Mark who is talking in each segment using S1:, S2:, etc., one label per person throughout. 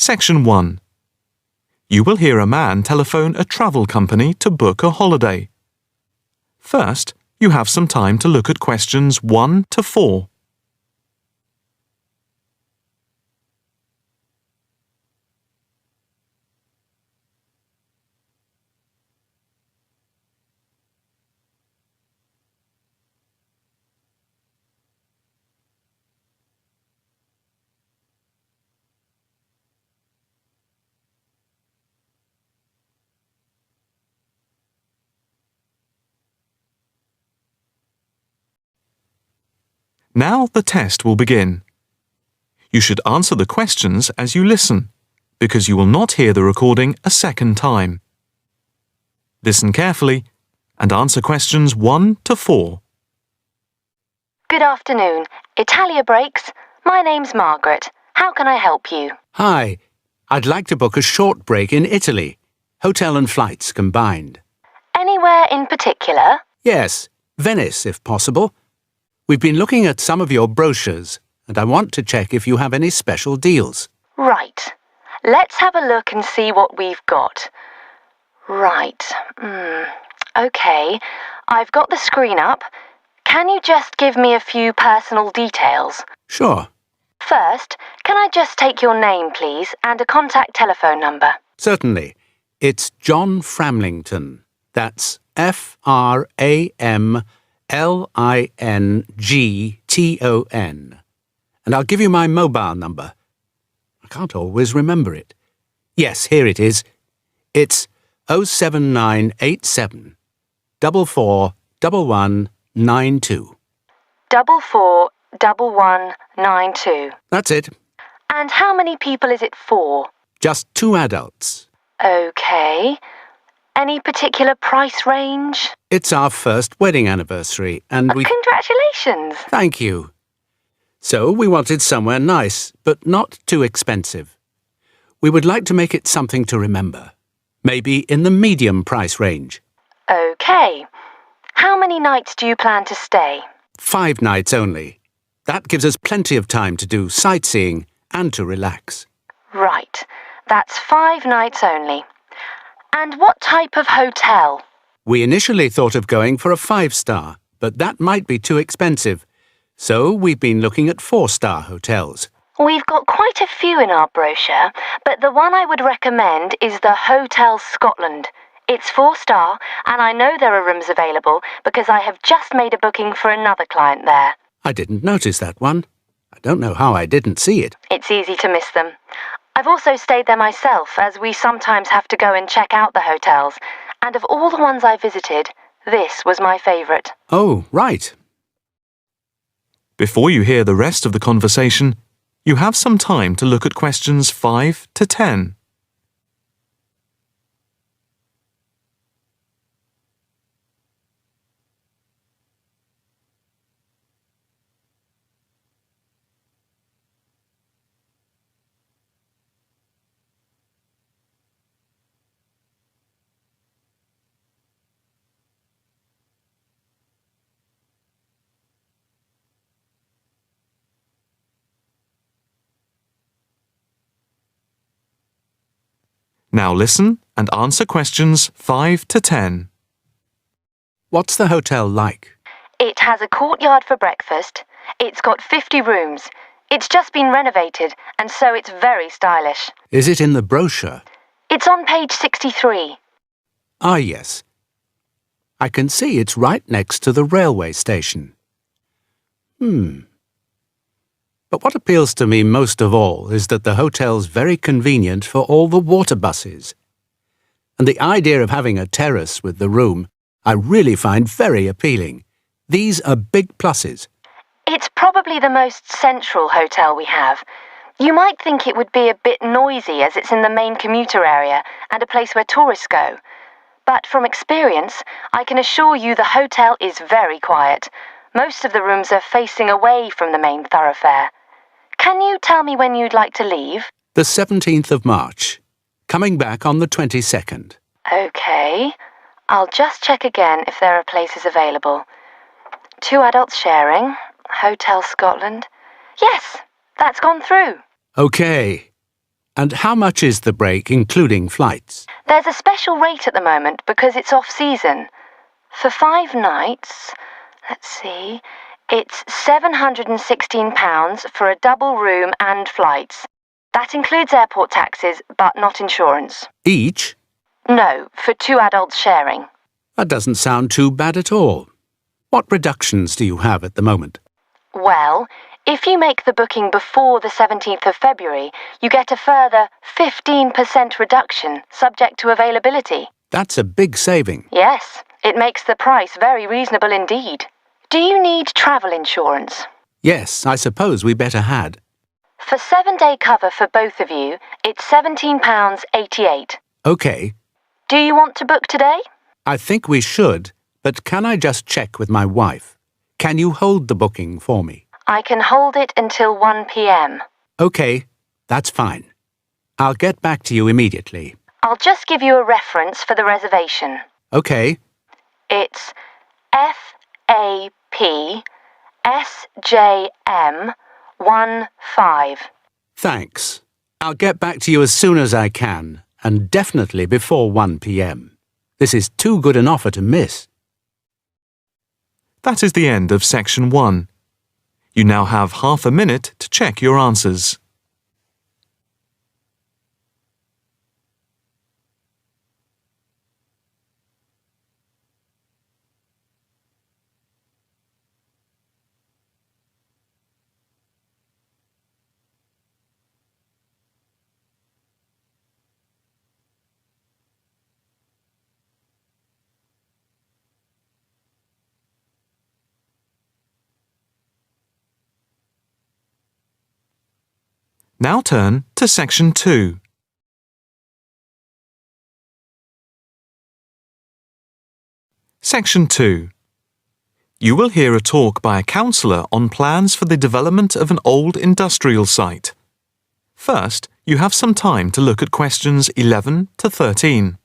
S1: Section 1. You will hear a man telephone a travel company to book a holiday. First, you have some time to look at questions 1 to 4. Now the test will begin. You should answer the questions as you listen, because you will not hear the recording a second time. Listen carefully and answer questions 1 to 4.
S2: Good afternoon. Italia Breaks. My name's Margaret. How can I help you?
S3: Hi. I'd like to book a short break in Italy. Hotel and flights combined.
S2: Anywhere in particular?
S3: Yes, Venice if possible. We've been looking at some of your brochures, and I want to check if you have any special deals.
S2: Right. Let's have a look and see what we've got. Right. OK. I've got the screen up. Can you just give me a few personal details?
S3: Sure.
S2: First, can I just take your name, please, and a contact telephone number?
S3: Certainly. It's John Framlington. That's Framlington. And I'll give you my mobile number. I can't always remember it. Yes, here it is. It's 07987 441192.
S2: 441192.
S3: That's it.
S2: And how many people is it for?
S3: Just 2 adults.
S2: OK. Any particular price range?
S3: It's our first wedding anniversary, and we...
S2: Congratulations!
S3: Thank you. So we wanted somewhere nice, but not too expensive. We would like to make it something to remember. Maybe in the medium price range.
S2: OK. How many nights do you plan to stay?
S3: 5 nights only. That gives us plenty of time to do sightseeing and to relax.
S2: Right. That's 5 nights only. And what type of hotel?
S3: We initially thought of going for a 5-star, but that might be too expensive. So we've been looking at 4-star hotels.
S2: We've got quite a few in our brochure, but the one I would recommend is the Hotel Scotland. It's 4-star, and I know there are rooms available because I have just made a booking for another client there.
S3: I didn't notice that one. I don't know how I didn't see it.
S2: It's easy to miss them. I've also stayed there myself, as we sometimes have to go and check out the hotels. And of all the ones I visited, this was my favourite.
S3: Oh, right.
S1: Before you hear the rest of the conversation, you have some time to look at questions 5 to 10. Now listen and answer questions 5 to 10.
S3: What's the hotel like?
S2: It has a courtyard for breakfast. It's got 50 rooms. It's just been renovated, and so it's very stylish.
S3: Is it in the brochure?
S2: It's on page 63.
S3: Ah, yes. I can see it's right next to the railway station. But what appeals to me most of all is that the hotel's very convenient for all the water buses. And the idea of having a terrace with the room I really find very appealing. These are big pluses.
S2: It's probably the most central hotel we have. You might think it would be a bit noisy as it's in the main commuter area and a place where tourists go. But from experience, I can assure you the hotel is very quiet. Most of the rooms are facing away from the main thoroughfare. Can you tell me when you'd like to leave?
S3: The 17th of March. Coming back on the 22nd.
S2: OK. I'll just check again if there are places available. 2 adults sharing. Hotel Scotland. Yes, that's gone through.
S3: OK. And how much is the break, including flights?
S2: There's a special rate at the moment because it's off-season. For 5 nights, let's see, it's £716 for a double room and flights. That includes airport taxes, but not insurance.
S3: Each?
S2: No, for 2 adults sharing.
S3: That doesn't sound too bad at all. What reductions do you have at the moment?
S2: Well, if you make the booking before the 17th of February, you get a further 15% reduction, subject to availability.
S3: That's a big saving.
S2: Yes, it makes the price very reasonable indeed. Do you need travel insurance?
S3: Yes, I suppose we better had.
S2: For 7-day cover for both of you, it's £17.88.
S3: OK.
S2: Do you want to book today?
S3: I think we should, but can I just check with my wife? Can you hold the booking for me?
S2: I can hold it until 1 p.m.
S3: OK, that's fine. I'll get back to you immediately.
S2: I'll just give you a reference for the reservation.
S3: OK.
S2: It's FAPSJM15.
S3: Thanks. I'll get back to you as soon as I can, and definitely before 1 p.m. This is too good an offer to miss.
S1: That is the end of Section 1. You now have half a minute to check your answers. Now turn to Section 2. Section 2. You will hear a talk by a counsellor on plans for the development of an old industrial site. First, you have some time to look at questions 11 to 13.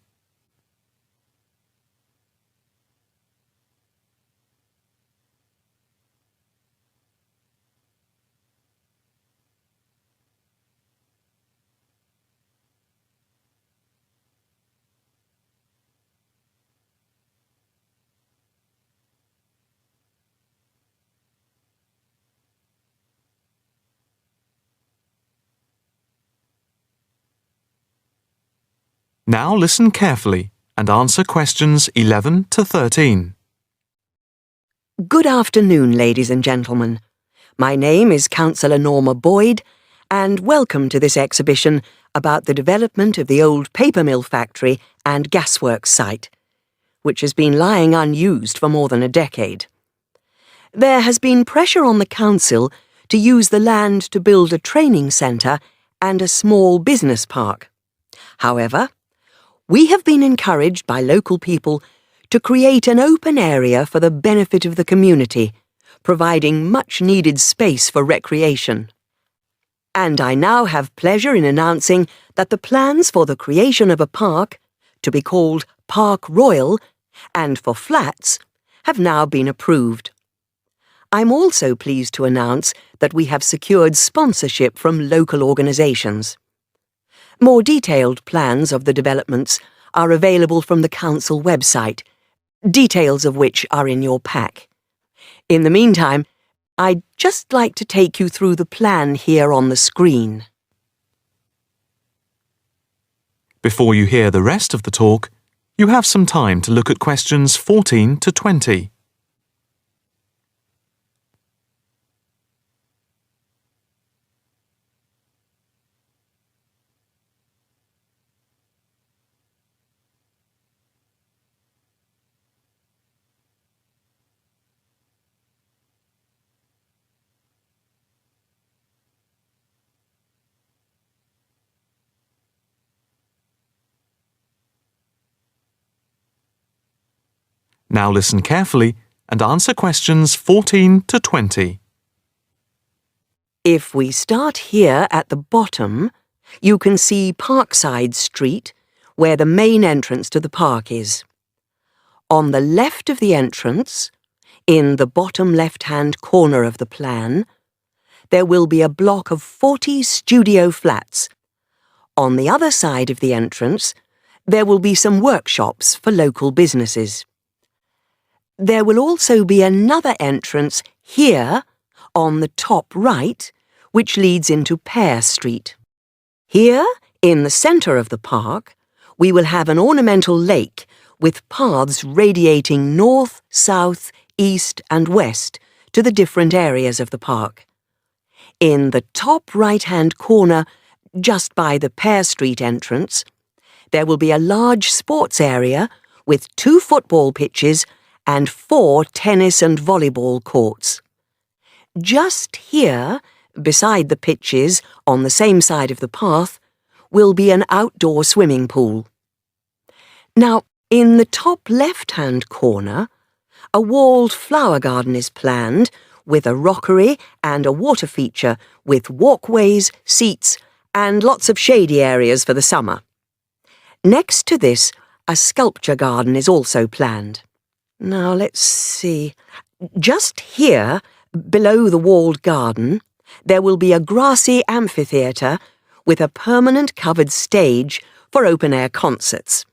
S1: Now listen carefully and answer questions 11 to 13.
S4: Good afternoon, ladies and gentlemen. My name is Councillor Norma Boyd, and welcome to this exhibition about the development of the old paper mill factory and gasworks site, which has been lying unused for more than a decade. There has been pressure on the council to use the land to build a training centre and a small business park. However, we have been encouraged by local people to create an open area for the benefit of the community, providing much-needed space for recreation. And I now have pleasure in announcing that the plans for the creation of a park, to be called Park Royal, and for flats, have now been approved. I'm also pleased to announce that we have secured sponsorship from local organisations. More detailed plans of the developments are available from the council website, details of which are in your pack. In the meantime, I'd just like to take you through the plan here on the screen.
S1: Before you hear the rest of the talk, you have some time to look at questions 14 to 20. Now listen carefully and answer questions 14 to 20.
S4: If we start here at the bottom, you can see Parkside Street, where the main entrance to the park is. On the left of the entrance, in the bottom left-hand corner of the plan, there will be a block of 40 studio flats, On the other side of the entrance, there will be some workshops for local businesses. There will also be another entrance here, on the top right, which leads into Pear Street. Here, in the centre of the park, we will have an ornamental lake with paths radiating north, south, east and west to the different areas of the park. In the top right-hand corner, just by the Pear Street entrance, there will be a large sports area with 2 football pitches and 4 tennis and volleyball courts. Just here, beside the pitches, on the same side of the path, will be an outdoor swimming pool. Now, in the top left-hand corner, a walled flower garden is planned with a rockery and a water feature with walkways, seats and lots of shady areas for the summer. Next to this, a sculpture garden is also planned. Now, let's see. Just here, below the walled garden, there will be a grassy amphitheatre with a permanent covered stage for open-air concerts.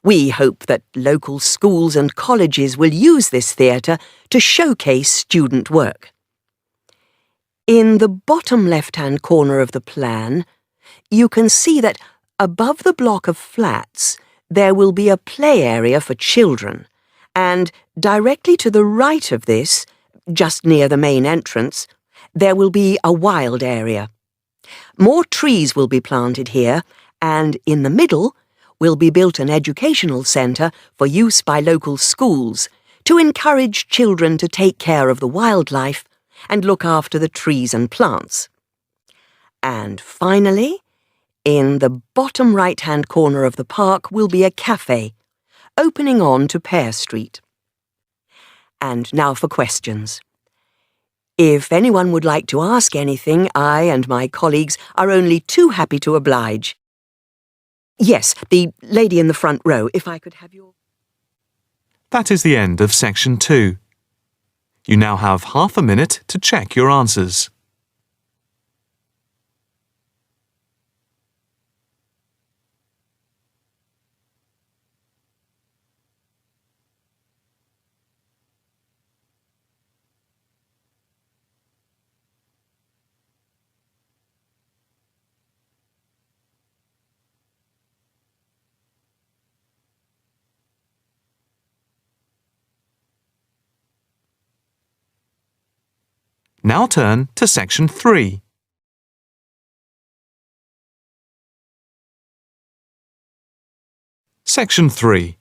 S4: We hope that local schools and colleges will use this theatre to showcase student work. In the bottom left-hand corner of the plan, you can see that above the block of flats there will be a play area for children, and directly to the right of this, just near the main entrance, there will be a wild area. More trees will be planted here, and in the middle will be built an educational centre for use by local schools to encourage children to take care of the wildlife and look after the trees and plants. And finally, in the bottom right-hand corner of the park will be a cafe, opening on to Pear Street. And now for questions. If anyone would like to ask anything, I and my colleagues are only too happy to oblige. Yes, the lady in the front row, if I could have your...
S1: That is the end of section 2. You now have half a minute to check your answers. Now turn to section 3. Section 3.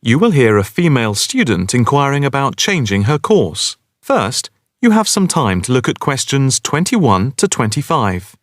S1: You will hear a female student inquiring about changing her course. First, you have some time to look at questions 21 to 25.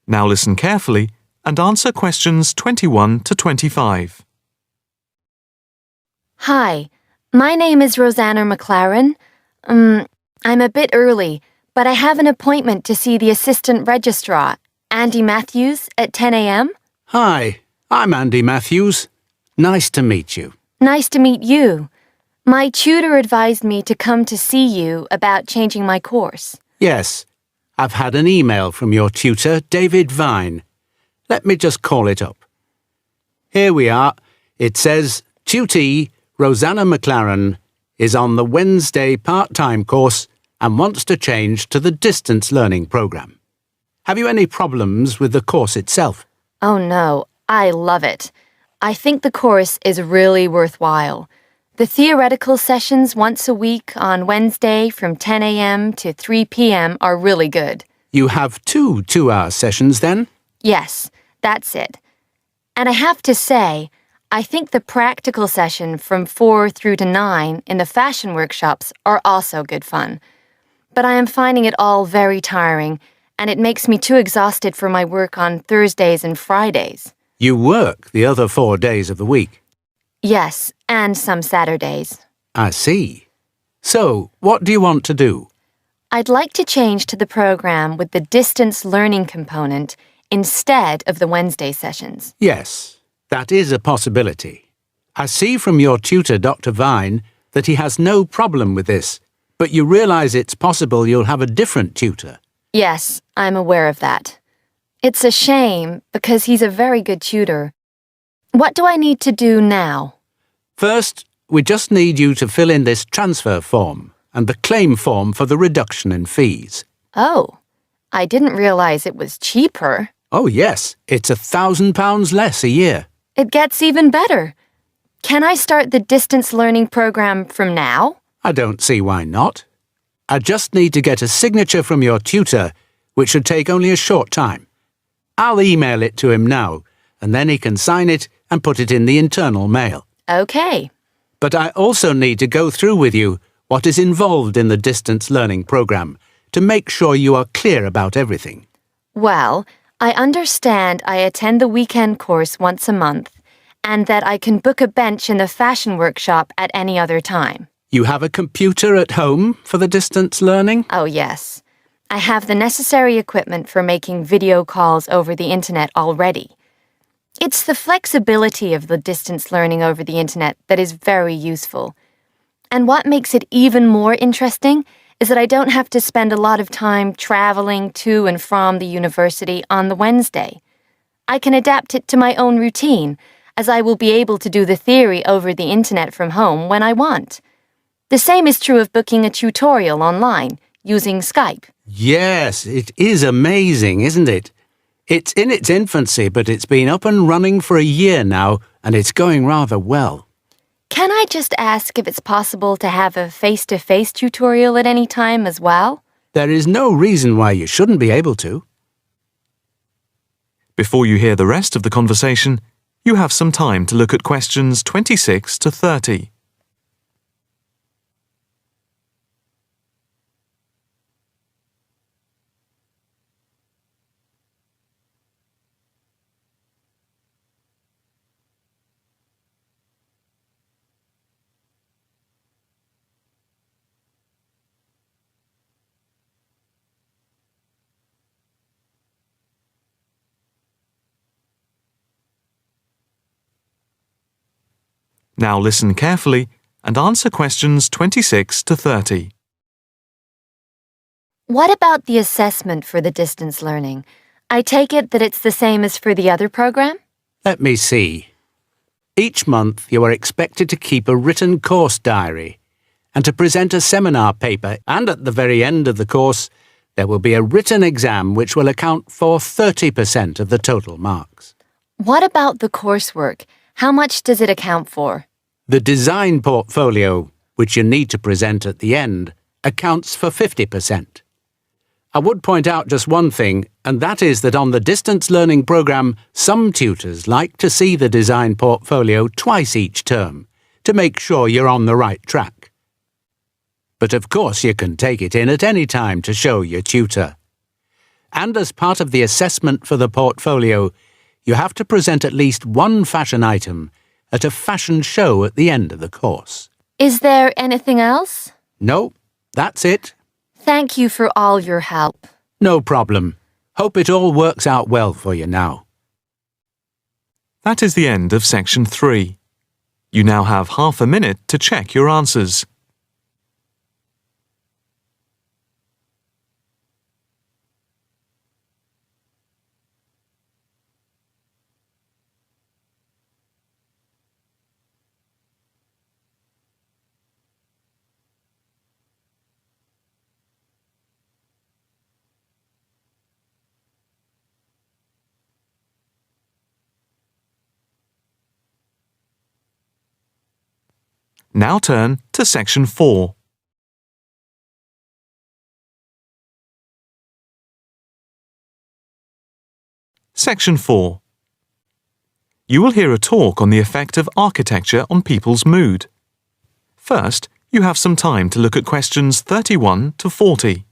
S1: Now listen carefully and answer questions 21 to 25.
S2: Hi, my name is Rosanna McLaren. I'm a bit early, but I have an appointment to see the assistant registrar, Andy Matthews, at 10 a.m.
S3: Hi, I'm Andy Matthews. Nice to meet you.
S2: Nice to meet you. My tutor advised me to come to see you about changing my course.
S3: Yes, I've had an email from your tutor, David Vine. Let me just call it up. Here we are. It says, Tutee Rosanna McLaren is on the Wednesday part-time course and wants to change to the distance learning program. Have you any problems with the course itself?
S2: Oh no, I love it. I think the course is really worthwhile. The theoretical sessions once a week on Wednesday from 10 a.m. to 3 p.m. are really good.
S3: You have 2 two-hour sessions then?
S2: Yes, that's it. And I have to say, I think the practical session from 4 through to 9 in the fashion workshops are also good fun. But I am finding it all very tiring, and it makes me too exhausted for my work on Thursdays and Fridays.
S3: You work the other 4 days of the week.
S2: Yes, and some Saturdays.
S3: I see. So, what do you want to do?
S2: I'd like to change to the program with the distance learning component instead of the Wednesday sessions.
S3: Yes, that is a possibility. I see from your tutor, Dr. Vine, that he has no problem with this, but you realize it's possible you'll have a different tutor.
S2: Yes, I'm aware of that. It's a shame because he's a very good tutor. What do I need to do now?
S3: First, we just need you to fill in this transfer form and the claim form for the reduction in fees.
S2: Oh, I didn't realize it was cheaper.
S3: Oh yes, it's £1,000 less a year.
S2: It gets even better. Can I start the distance learning program from now?
S3: I don't see why not. I just need to get a signature from your tutor, which should take only a short time. I'll email it to him now, and then he can sign it and put it in the internal mail.
S2: Okay.
S3: But I also need to go through with you what is involved in the distance learning program to make sure you are clear about everything.
S2: Well, I understand I attend the weekend course once a month, and that I can book a bench in the fashion workshop at any other time.
S3: You have a computer at home for the distance learning?
S2: Oh, yes. I have the necessary equipment for making video calls over the internet already. It's the flexibility of the distance learning over the internet that is very useful. And what makes it even more interesting is that I don't have to spend a lot of time traveling to and from the university on the Wednesday. I can adapt it to my own routine, as I will be able to do the theory over the internet from home when I want. The same is true of booking a tutorial online, using Skype.
S3: Yes, it is amazing, isn't it? It's in its infancy, but it's been up and running for a year now, and it's going rather well.
S2: Can I just ask if it's possible to have a face-to-face tutorial at any time as well?
S3: There is no reason why you shouldn't be able to.
S1: Before you hear the rest of the conversation, you have some time to look at questions 26 to 30. Now listen carefully and answer questions 26 to 30.
S2: What about the assessment for the distance learning? I take it that it's the same as for the other program?
S3: Let me see. Each month you are expected to keep a written course diary and to present a seminar paper, and at the very end of the course there will be a written exam which will account for 30% of the total marks.
S2: What about the coursework? How much does it account for?
S3: The design portfolio, which you need to present at the end, accounts for 50%. I would point out just one thing, and that is that on the distance learning program, some tutors like to see the design portfolio twice each term to make sure you're on the right track. But of course you can take it in at any time to show your tutor. And as part of the assessment for the portfolio, you have to present at least one fashion item at a fashion show at the end of the course.
S2: Is there anything else?
S3: No, that's it.
S2: Thank you for all your help.
S3: No problem. Hope it all works out well for you now.
S1: That is the end of section 3. You now have half a minute to check your answers. Now turn to section 4. Section 4. You will hear a talk on the effect of architecture on people's mood. First, you have some time to look at questions 31 to 40.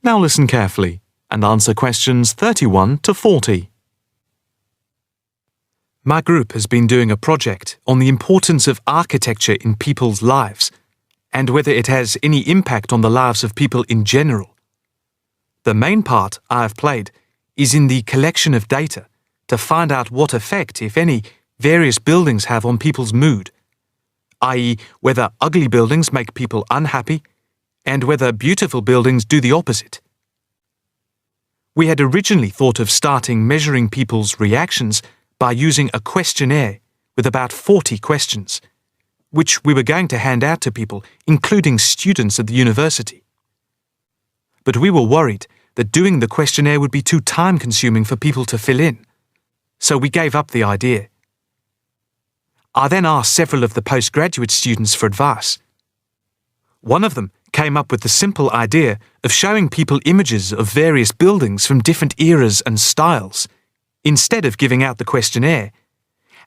S1: Now listen carefully and answer questions 31 to 40. My group has been doing a project on the importance of architecture in people's lives and whether it has any impact on the lives of people in general. The main part I have played is in the collection of data to find out what effect, if any, various buildings have on people's mood, i.e., whether ugly buildings make people unhappy and whether beautiful buildings do the opposite. We had originally thought of starting measuring people's reactions by using a questionnaire with about 40 questions, which we were going to hand out to people, including students at the university. But we were worried that doing the questionnaire would be too time-consuming for people to fill in, so we gave up the idea. I then asked several of the postgraduate students for advice. One of them came up with the simple idea of showing people images of various buildings from different eras and styles, instead of giving out the questionnaire,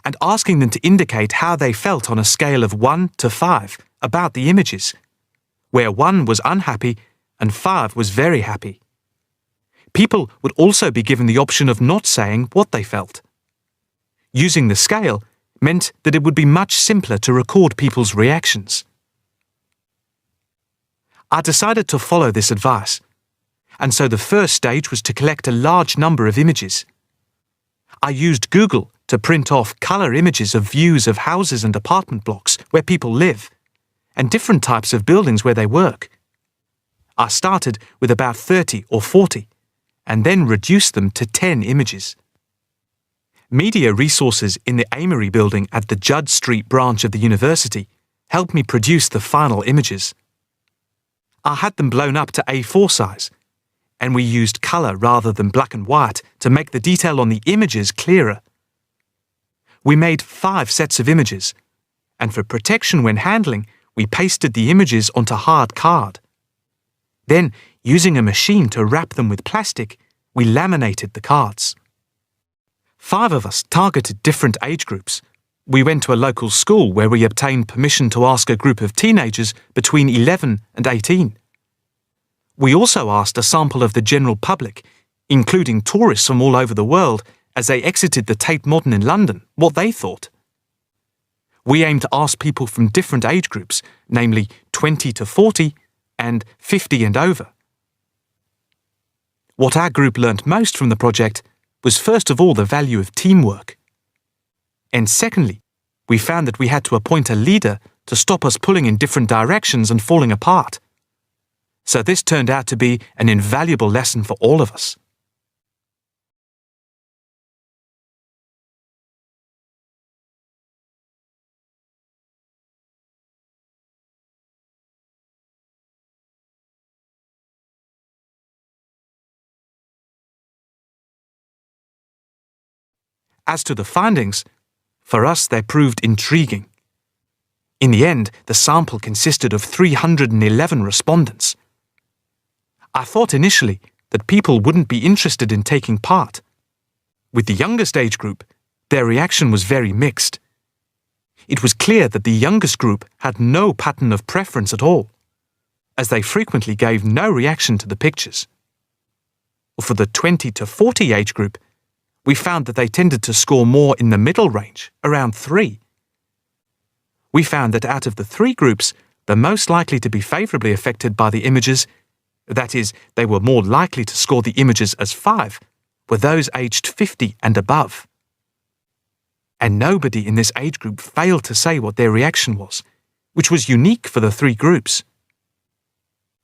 S1: and asking them to indicate how they felt on a scale of 1 to 5 about the images, where 1 was unhappy and 5 was very happy. People would also be given the option of not saying what they felt. Using the scale meant that it would be much simpler to record people's reactions. I decided to follow this advice, and so the first stage was to collect a large number of images. I used Google to print off color images of views of houses and apartment blocks where people live, and different types of buildings where they work. I started with about 30 or 40, and then reduced them to 10 images. Media resources in the Amory building at the Judd Street branch of the university helped me produce the final images. I had them blown up to A4 size, and we used color rather than black and white to make the detail on the images clearer. We made 5 sets of images, and for protection when handling, we pasted the images onto hard card. Then, using a machine to wrap them with plastic, we laminated the cards. 5 of us targeted different age groups. We went to a local school where we obtained permission to ask a group of teenagers between 11 and 18. We also asked a sample of the general public, including tourists from all over the world, as they exited the Tate Modern in London, what they thought. We aimed to ask people from different age groups, namely 20 to 40 and 50 and over. What our group learnt most from the project was first of all the value of teamwork. And secondly, we found that we had to appoint a leader to stop us pulling in different directions and falling apart. So this turned out to be an invaluable lesson for all of us. As to the findings, for us they proved intriguing. In the end, the sample consisted of 311 respondents. I thought initially that people wouldn't be interested in taking part. With the youngest age group, their reaction was very mixed. It was clear that the youngest group had no pattern of preference at all, as they frequently gave no reaction to the pictures. For the 20 to 40 age group, we found that they tended to score more in the middle range, around 3. We found that out of the 3 groups, the most likely to be favourably affected by the images, that is, they were more likely to score the images as 5, were those aged 50 and above. And nobody in this age group failed to say what their reaction was, which was unique for the 3 groups.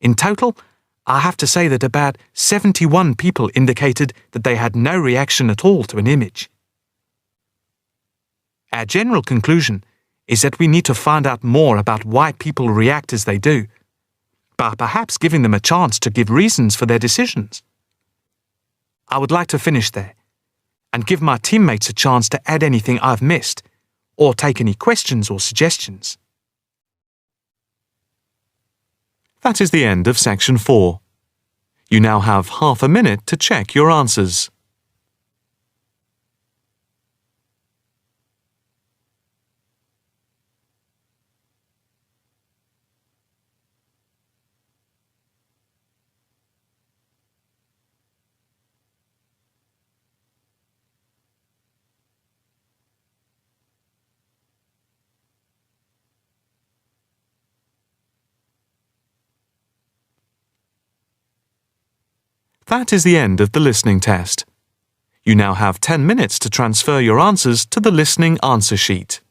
S1: In total, I have to say that about 71 people indicated that they had no reaction at all to an image. Our general conclusion is that we need to find out more about why people react as they do, by perhaps giving them a chance to give reasons for their decisions. I would like to finish there and give my teammates a chance to add anything I've missed or take any questions or suggestions. That is the end of section 4. You now have half a minute to check your answers. That is the end of the listening test. You now have 10 minutes to transfer your answers to the listening answer sheet.